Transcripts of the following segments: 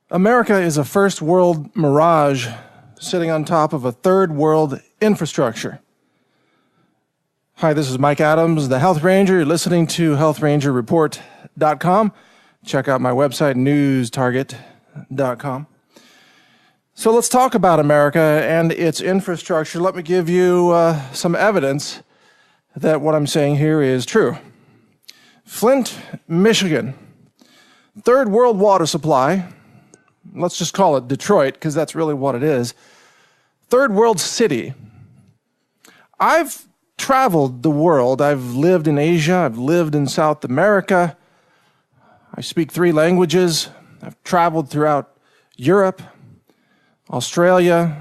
America is a first world mirage sitting on top of a third world infrastructure. Hi, this is Mike Adams, the Health Ranger. You're listening to healthrangerreport.com. Check out my website, newstarget.com. So let's talk about America and its infrastructure. Let me give you some evidence that what I'm saying here is true. Flint, Michigan, third world water supply. Let's just call it Detroit, because that's really what it is. Third world city. I've traveled the world. I've lived in Asia. I've lived in South America. I speak 3 languages. I've traveled throughout Europe, Australia.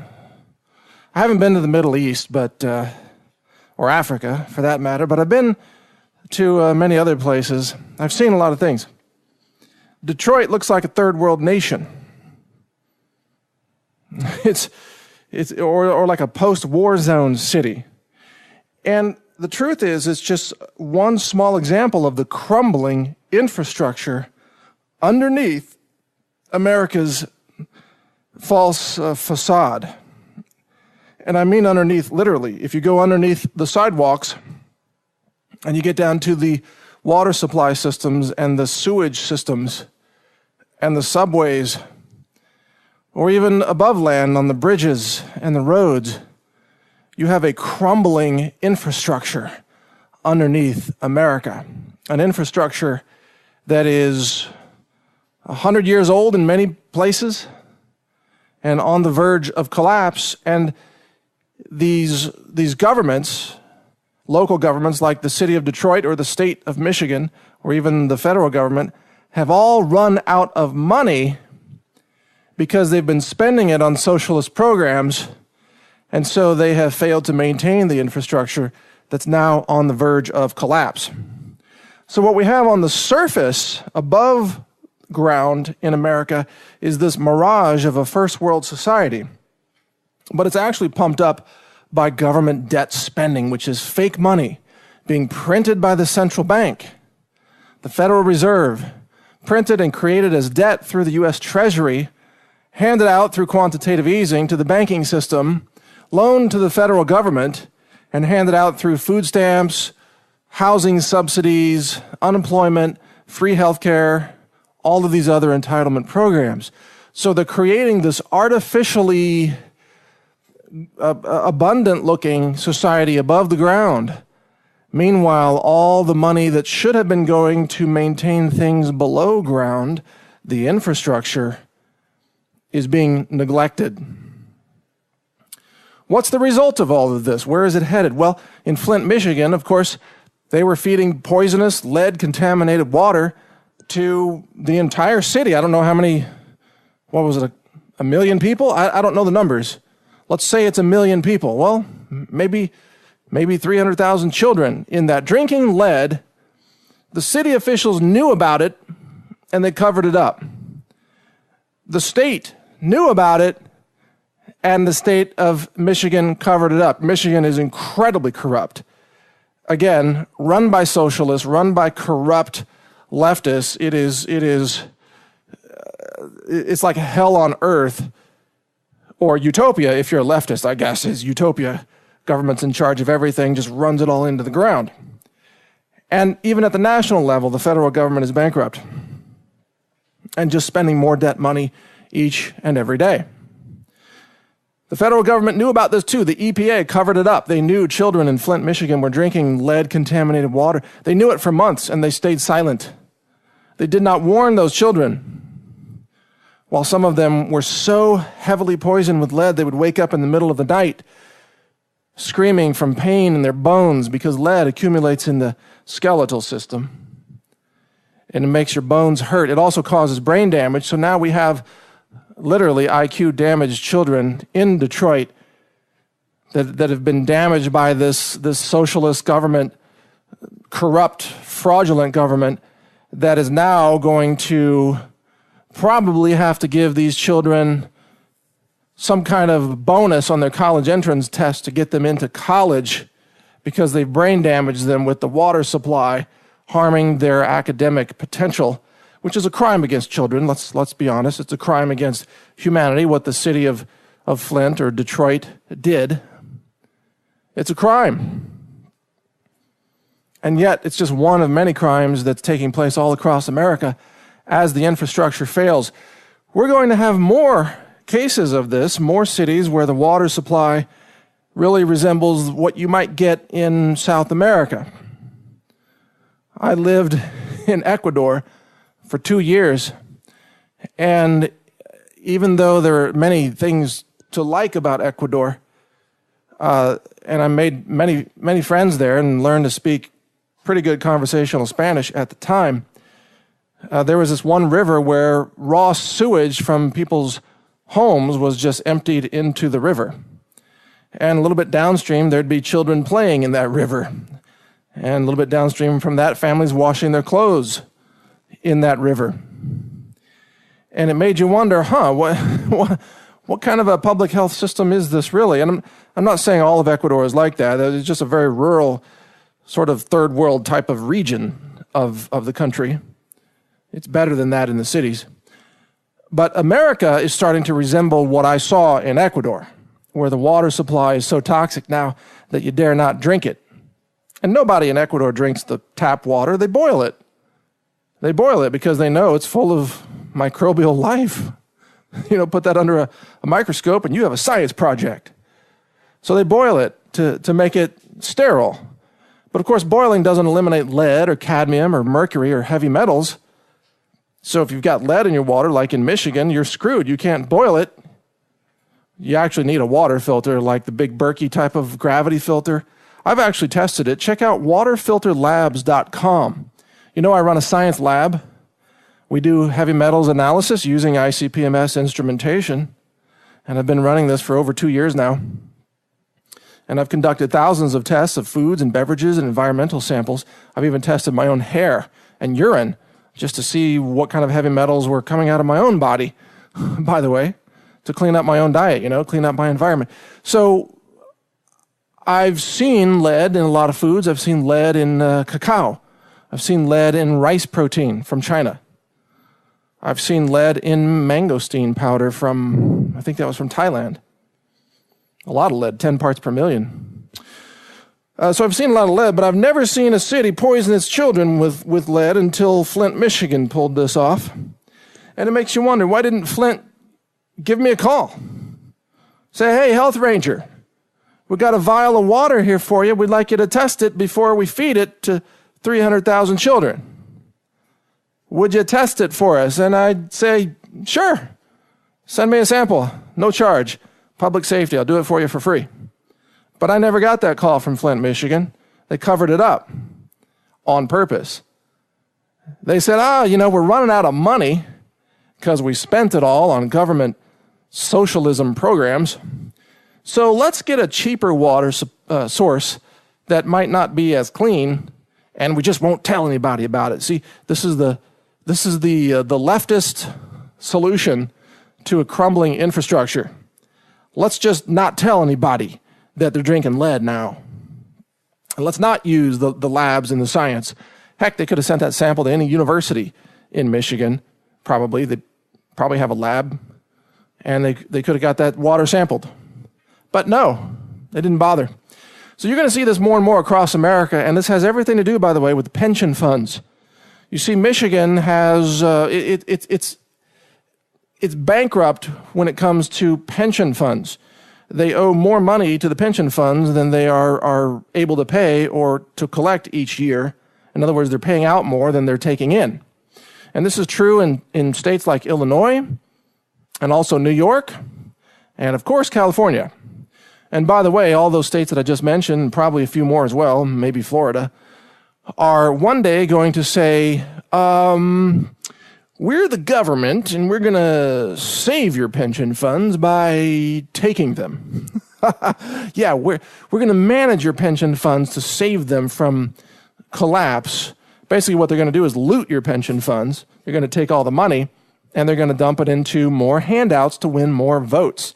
I haven't been to the Middle East, or Africa for that matter, but I've been to many other places. I've seen a lot of things. Detroit looks like a third world nation. It's like a post-war zone city. And the truth is, it's just one small example of the crumbling infrastructure underneath America's false facade. And I mean underneath, literally. If you go underneath the sidewalks and you get down to the water supply systems and the sewage systems and the subways, or even above land on the bridges and the roads, you have a crumbling infrastructure underneath America. An infrastructure that is 100 years old in many places and on the verge of collapse. And these governments, local governments like the city of Detroit or the state of Michigan or even the federal government, have all run out of money because they've been spending it on socialist programs, and so they have failed to maintain the infrastructure that's now on the verge of collapse. So what we have on the surface, above ground in America, is this mirage of a first world society. But it's actually pumped up by government debt spending, which is fake money being printed by the central bank, the Federal Reserve, printed and created as debt through the U.S. Treasury, handed out through quantitative easing to the banking system, loaned to the federal government, and handed out through food stamps, housing subsidies, unemployment, free health care, all of these other entitlement programs. So they're creating this artificially abundant-looking society above the ground. Meanwhile, all the money that should have been going to maintain things below ground, the infrastructure, is being neglected. What's the result of all of this? Where is it headed? Well, in Flint, Michigan, of course, they were feeding poisonous, lead-contaminated water to the entire city. I don't know how many, what was it, a million people? I don't know the numbers. Let's say it's 1 million people. Well, maybe 300,000 children in that drinking lead. The city officials knew about it, and they covered it up. The state knew about it, and the state of Michigan covered it up. Michigan is incredibly corrupt. Again, run by socialists, run by corrupt leftists. It's like hell on earth, or utopia if you're a leftist, I guess, is utopia. Government's in charge of everything, just runs it all into the ground. And even at the national level, the federal government is bankrupt and just spending more debt money each and every day. The federal government knew about this too. The EPA covered it up. They knew children in Flint, Michigan were drinking lead-contaminated water. They knew it for months, and they stayed silent. They did not warn those children. While some of them were so heavily poisoned with lead, they would wake up in the middle of the night screaming from pain in their bones because lead accumulates in the skeletal system, and it makes your bones hurt. It also causes brain damage, so now we have literally IQ-damaged children in Detroit that have been damaged by this socialist government, corrupt, fraudulent government that is now going to probably have to give these children some kind of bonus on their college entrance test to get them into college because they've brain damaged them with the water supply, harming their academic potential, which is a crime against children. Let's be honest. It's a crime against humanity, what the city of Flint or Detroit did. It's a crime. And yet, it's just one of many crimes that's taking place all across America as the infrastructure fails. We're going to have more cases of this, more cities where the water supply really resembles what you might get in South America. I lived in Ecuador for 2 years, and even though there are many things to like about Ecuador, and I made many friends there and learned to speak pretty good conversational Spanish at the time, there was this one river where raw sewage from people's homes was just emptied into the river. And a little bit downstream, there'd be children playing in that river. And a little bit downstream from that, families washing their clothes in that river. And it made you wonder, what kind of a public health system is this really? And I'm not saying all of Ecuador is like that. It's just a very rural, sort of third world type of region of the country. It's better than that in the cities. But America is starting to resemble what I saw in Ecuador, where the water supply is so toxic now that you dare not drink it. And nobody in Ecuador drinks the tap water. They boil it. They boil it because they know it's full of microbial life. Put that under a microscope and you have a science project. So they boil it to make it sterile. But of course, boiling doesn't eliminate lead or cadmium or mercury or heavy metals. So if you've got lead in your water, like in Michigan, you're screwed. You can't boil it. You actually need a water filter, like the big Berkey type of gravity filter. I've actually tested it. Check out waterfilterlabs.com. I run a science lab. We do heavy metals analysis using ICP-MS instrumentation. And I've been running this for over 2 years now. And I've conducted thousands of tests of foods and beverages and environmental samples. I've even tested my own hair and urine just to see what kind of heavy metals were coming out of my own body, by the way, to clean up my own diet, clean up my environment. So I've seen lead in a lot of foods. I've seen lead in cacao. I've seen lead in rice protein from China. I've seen lead in mangosteen powder from, I think that was from Thailand. A lot of lead, 10 parts per million. So I've seen a lot of lead, but I've never seen a city poison its children with lead until Flint, Michigan pulled this off. And it makes you wonder, why didn't Flint give me a call? Say, hey, health ranger, we got a vial of water here for you. We'd like you to test it before we feed it to 300,000 children. Would you test it for us? And I'd say, sure. Send me a sample. No charge. Public safety. I'll do it for you for free. But I never got that call from Flint, Michigan. They covered it up on purpose. They said, we're running out of money because we spent it all on government socialism programs. So let's get a cheaper water source that might not be as clean, and we just won't tell anybody about it. See, this is the leftist solution to a crumbling infrastructure. Let's just not tell anybody that they're drinking lead now. And let's not use the labs and the science. Heck, they could have sent that sample to any university in Michigan. Probably. They probably have a lab. And they could have got that water sampled. But no, they didn't bother. So you're going to see this more and more across America. And this has everything to do, by the way, with the pension funds. You see, Michigan has, it's bankrupt when it comes to pension funds. They owe more money to the pension funds than they are able to pay or to collect each year. In other words, they're paying out more than they're taking in. And this is true in states like Illinois and also New York and, of course, California. And by the way, all those states that I just mentioned, and probably a few more as well, maybe Florida, are one day going to say, we're the government, and we're going to save your pension funds by taking them. Yeah, we're going to manage your pension funds to save them from collapse. Basically, what they're going to do is loot your pension funds. They're going to take all the money, and they're going to dump it into more handouts to win more votes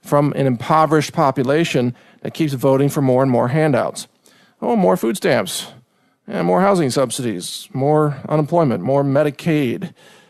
from an impoverished population that keeps voting for more and more handouts. Oh, more food stamps, and more housing subsidies, more unemployment, more Medicaid,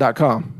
outbreaks.com.